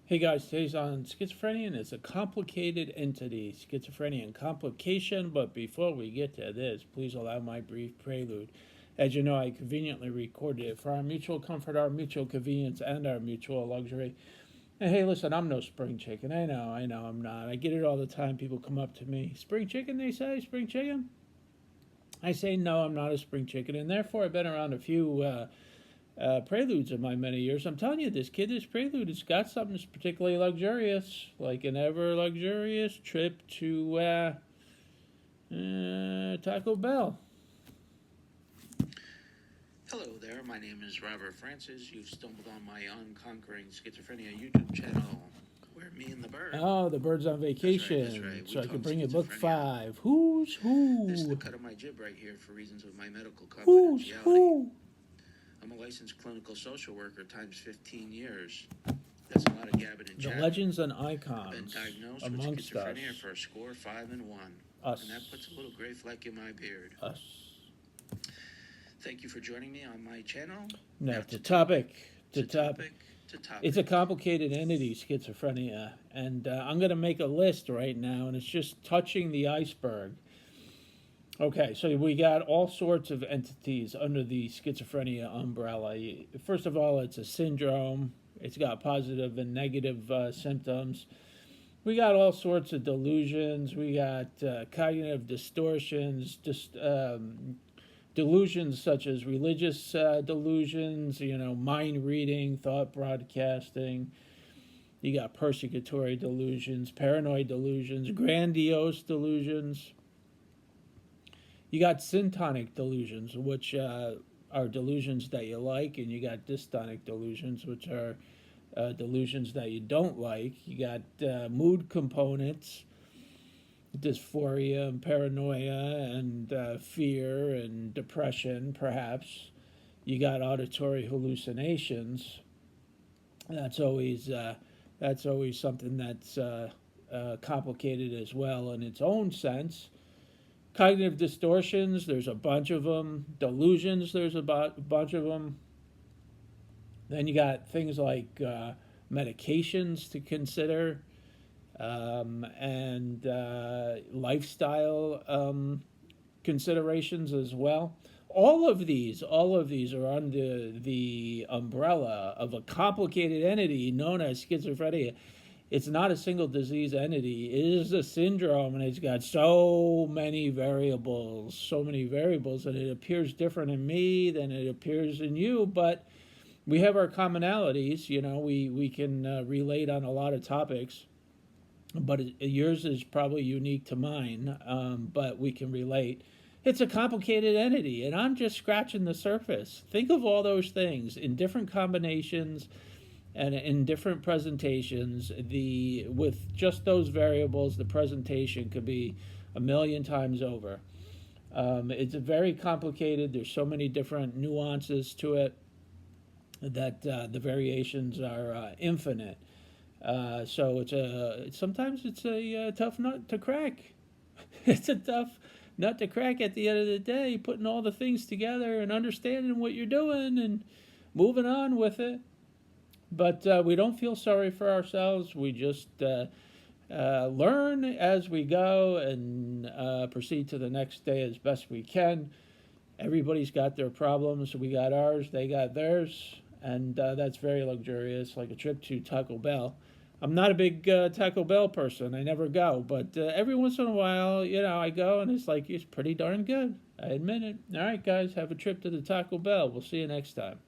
Hey guys, today's on schizophrenia, and it's a complicated entity, schizophrenia and complication. But before we get to this, please allow my brief prelude. As you know, I conveniently recorded it for our mutual comfort, our mutual convenience, and our mutual luxury. And hey, listen, I'm no spring chicken. I know, I'm not. I get it all the time. People come up to me, spring chicken, they say, spring chicken? I say, no, I'm not a spring chicken, and therefore I've been around a few preludes in my many years. I'm telling you, this prelude has got something that's particularly luxurious, like an ever luxurious trip to Taco Bell. Hello there, my name is Robert Francis. You've stumbled on my Unconquering Schizophrenia YouTube channel, where me and the bird. Oh, the bird's on vacation, That's right. so I talk can bring you book schizophrenia. 5. Who's This is the who? cut of my jib right here for reasons of my medical Who's confidentiality. who? I'm a licensed clinical social worker times 15 years. That's a lot of gabbing and The chatting. legends and I've been icons diagnosed with amongst us. schizophrenia for a score 5 and 1. Us. And that puts a little gray fleck in my beard. Us. Thank you for joining me on my channel. Now to topic. To topic. It's a complicated entity, schizophrenia, and I'm going to make a list right now, and it's just touching the iceberg. Okay, so we got all sorts of entities under the schizophrenia umbrella. First of all, it's a syndrome. It's got positive and negative symptoms. We got all sorts of delusions. We got cognitive distortions, delusions such as religious delusions, mind reading, thought broadcasting. You got persecutory delusions, paranoid delusions, grandiose delusions. You got syntonic delusions, which are delusions that you like, and you got dystonic delusions, which are delusions that you don't like. You got mood components, dysphoria and paranoia and fear and depression, perhaps. You got auditory hallucinations. That's always something that's complicated as well in its own sense. Cognitive distortions, there's a bunch of them. Delusions, there's a bunch of them. Then you got things like medications to consider, and lifestyle considerations as well. All of these are under the umbrella of a complicated entity known as schizophrenia. It's not a single disease entity. It is a syndrome, and it's got so many variables, and it appears different in me than it appears in you, but we have our commonalities. We can relate on a lot of topics, but yours is probably unique to mine, but we can relate. It's a complicated entity, and I'm just scratching the surface. Think of all those things in different combinations and in different presentations. With just those variables, the presentation could be a million times over. It's very complicated. There's so many different nuances to it that the variations are infinite. So sometimes it's a tough nut to crack. It's a tough nut to crack at the end of the day, putting all the things together and understanding what you're doing and moving on with it. But we don't feel sorry for ourselves. We just learn as we go and proceed to the next day as best we can. Everybody's got their problems. We got ours, they got theirs, and that's very luxurious, like a trip to Taco Bell. I'm not a big Taco Bell person. I never go, but every once in a while, I go, and it's pretty darn good. I admit it. All right, guys, have a trip to the Taco Bell. We'll see you next time.